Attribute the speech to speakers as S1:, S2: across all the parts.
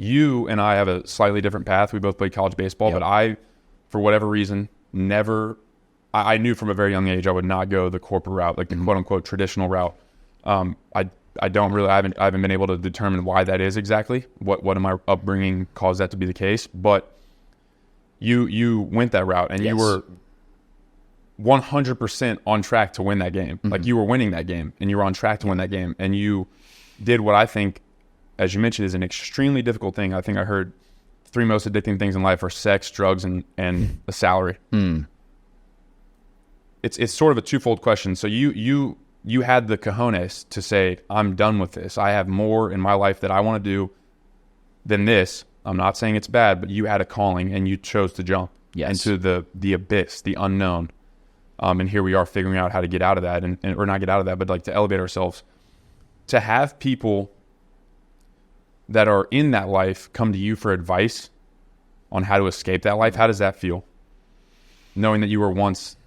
S1: you and I have a slightly different path. We both played college baseball, but I, for whatever reason, I knew from a very young age I would not go the corporate route, like the quote unquote traditional route. I haven't been able to determine why that is exactly. What in my upbringing caused that to be the case? But you went that route, and you were 100% on track to win that game. Like, you were winning that game, and you were on track to win that game, and you did what I think, as you mentioned, is an extremely difficult thing. I think I heard 3 most addicting things in life are sex, drugs, and a salary. It's sort of a twofold question. So you had the cojones to say, I'm done with this. I have more in my life that I want to do than this. I'm not saying it's bad, but you had a calling, and you chose to jump into the abyss, the unknown. And here we are figuring out how to get out of that, or not get out of that, but like to elevate ourselves. To have people that are in that life come to you for advice on how to escape that life, how does that feel? Knowing that you were once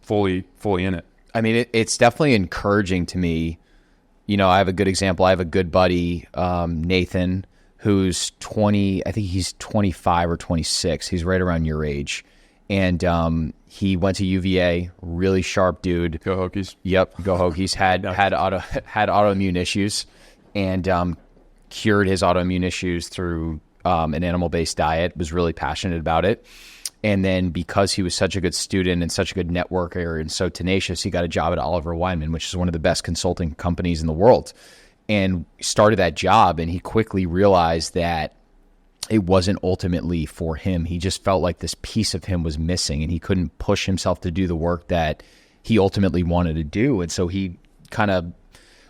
S1: fully in it.
S2: I mean, it's definitely encouraging to me. You know, I have a good example. I have a good buddy, Nathan, who's 20, I think he's 25 or 26. He's right around your age. And he went to UVA, really sharp dude.
S1: Go Hokies.
S2: Yep, go Hokies. Had autoimmune issues, and cured his autoimmune issues through an animal-based diet. Was really passionate about it. And then because he was such a good student and such a good networker and so tenacious, he got a job at Oliver Wyman, which is one of the best consulting companies in the world, and started that job. And he quickly realized that it wasn't ultimately for him. He just felt like this piece of him was missing, and he couldn't push himself to do the work that he ultimately wanted to do. And so he kind of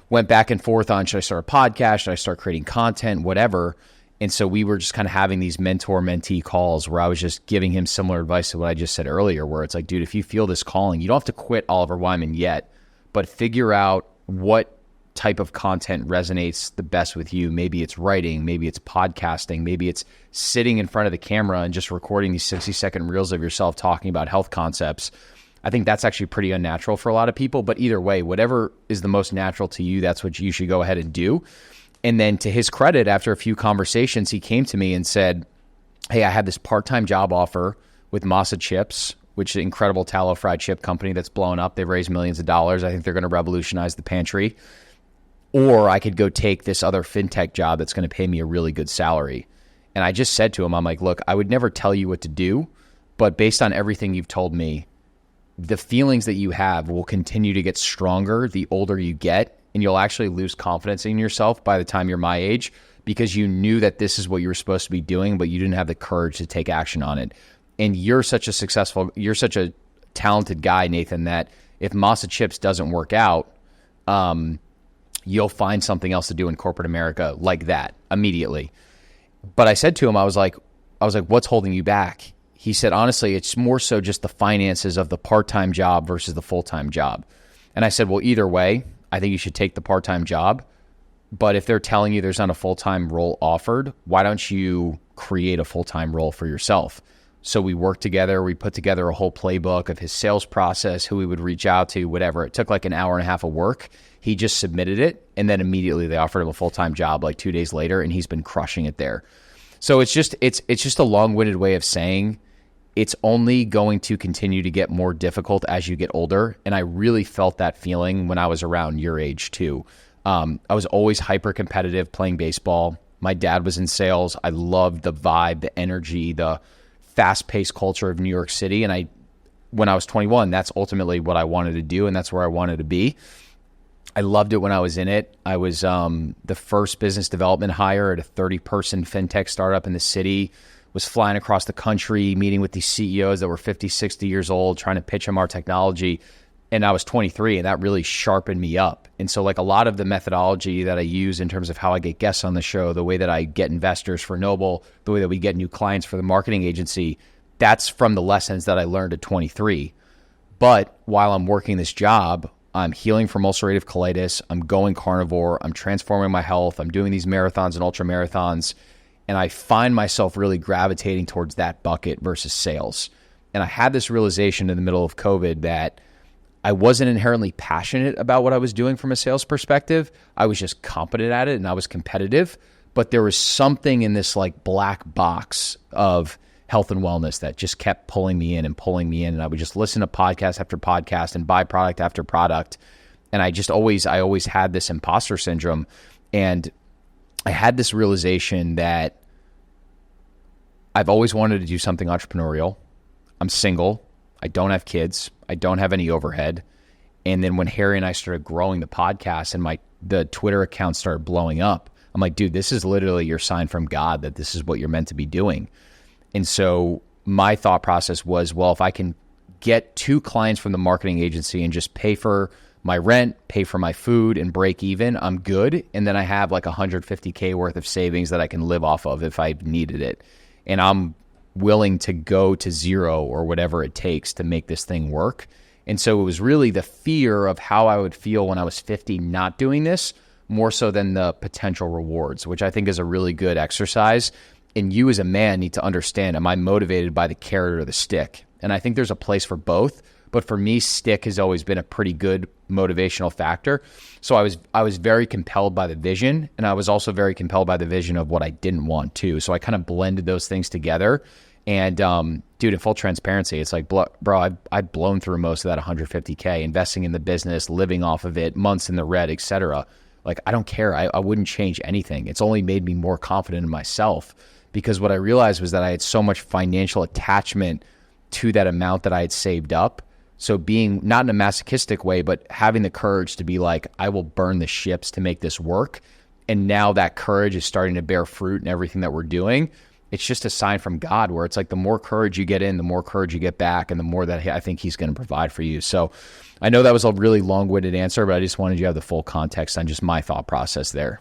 S2: went back and forth on, should I start a podcast? Should I start creating content? Whatever. And so we were just kind of having these mentor-mentee calls where I was just giving him similar advice to what I just said earlier, where it's like, dude, if you feel this calling, you don't have to quit Oliver Wyman yet, but figure out what type of content resonates the best with you. Maybe it's writing, maybe it's podcasting, maybe it's sitting in front of the camera and just recording these 60-second reels of yourself talking about health concepts. I think that's actually pretty unnatural for a lot of people, but either way, whatever is the most natural to you, that's what you should go ahead and do. And then to his credit, after a few conversations, he came to me and said, hey, I have this part-time job offer with Masa Chips, which is an incredible tallow fried chip company that's blown up. They've raised millions of dollars. I think they're going to revolutionize the pantry. Or I could go take this other fintech job that's going to pay me a really good salary. And I just said to him, I'm like, look, I would never tell you what to do, but based on everything you've told me, the feelings that you have will continue to get stronger the older you get, and you'll actually lose confidence in yourself by the time you're my age, because you knew that this is what you were supposed to be doing, but you didn't have the courage to take action on it. And you're such a talented guy, Nathan, that if Masa Chips doesn't work out, you'll find something else to do in corporate America like that immediately. But I said to him, I was like, what's holding you back? He said, honestly, it's more so just the finances of the part-time job versus the full-time job. And I said, well, either way, I think you should take the part-time job. But if they're telling you there's not a full-time role offered, why don't you create a full-time role for yourself? So we worked together. We put together a whole playbook of his sales process, who we would reach out to, whatever. It took like an hour and a half of work. He just submitted it, and then immediately they offered him a full-time job like 2 days later, and he's been crushing it there. So it's just a long-winded way of saying it's only going to continue to get more difficult as you get older. And I really felt that feeling when I was around your age too. I was always hyper-competitive playing baseball. My dad was in sales. I loved the vibe, the energy, the fast-paced culture of New York City. And when I was 21, that's ultimately what I wanted to do, and that's where I wanted to be. I loved it when I was in it. I was the first business development hire at a 30-person fintech startup in the city, was flying across the country, meeting with these CEOs that were 50, 60 years old, trying to pitch them our technology. And I was 23, and that really sharpened me up. And so like a lot of the methodology that I use in terms of how I get guests on the show, the way that I get investors for Noble, the way that we get new clients for the marketing agency, that's from the lessons that I learned at 23. But while I'm working this job, I'm healing from ulcerative colitis. I'm going carnivore. I'm transforming my health. I'm doing these marathons and ultra marathons. And I find myself really gravitating towards that bucket versus sales. And I had this realization in the middle of COVID that I wasn't inherently passionate about what I was doing from a sales perspective. I was just competent at it, and I was competitive. but there was something in this like black box of health and wellness that just kept pulling me in and pulling me in. And I would just listen to podcast after podcast and buy product after product. And I always had this imposter syndrome. And I had this realization that I've always wanted to do something entrepreneurial. I'm single. I don't have kids. I don't have any overhead. And then when Harry and I started growing the podcast and the Twitter account started blowing up, I'm like, dude, this is literally your sign from God that this is what you're meant to be doing. And so my thought process was, well, if I can get 2 clients from the marketing agency and just pay for my rent, pay for my food, and break even, I'm good. And then I have like $150K worth of savings that I can live off of if I needed it. And I'm willing to go to zero or whatever it takes to make this thing work. And so it was really the fear of how I would feel when I was 50 not doing this, more so than the potential rewards, which I think is a really good exercise. And you as a man need to understand, am I motivated by the carrot or the stick? And I think there's a place for both. But for me, stick has always been a pretty good motivational factor. So I was very compelled by the vision, and I was also very compelled by the vision of what I didn't want to. So I kind of blended those things together. And dude, in full transparency, it's like, bro, I've blown through most of that 150K, investing in the business, living off of it, months in the red, etc. Like, I don't care. I wouldn't change anything. It's only made me more confident in myself, because what I realized was that I had so much financial attachment to that amount that I had saved up. So being, not in a masochistic way, but having the courage to be like, I will burn the ships to make this work. And now that courage is starting to bear fruit in everything that we're doing. It's just a sign from God, where it's like the more courage you get in, the more courage you get back, and the more that I think he's going to provide for you. So I know that was a really long-winded answer, but I just wanted you to have the full context on just my thought process there.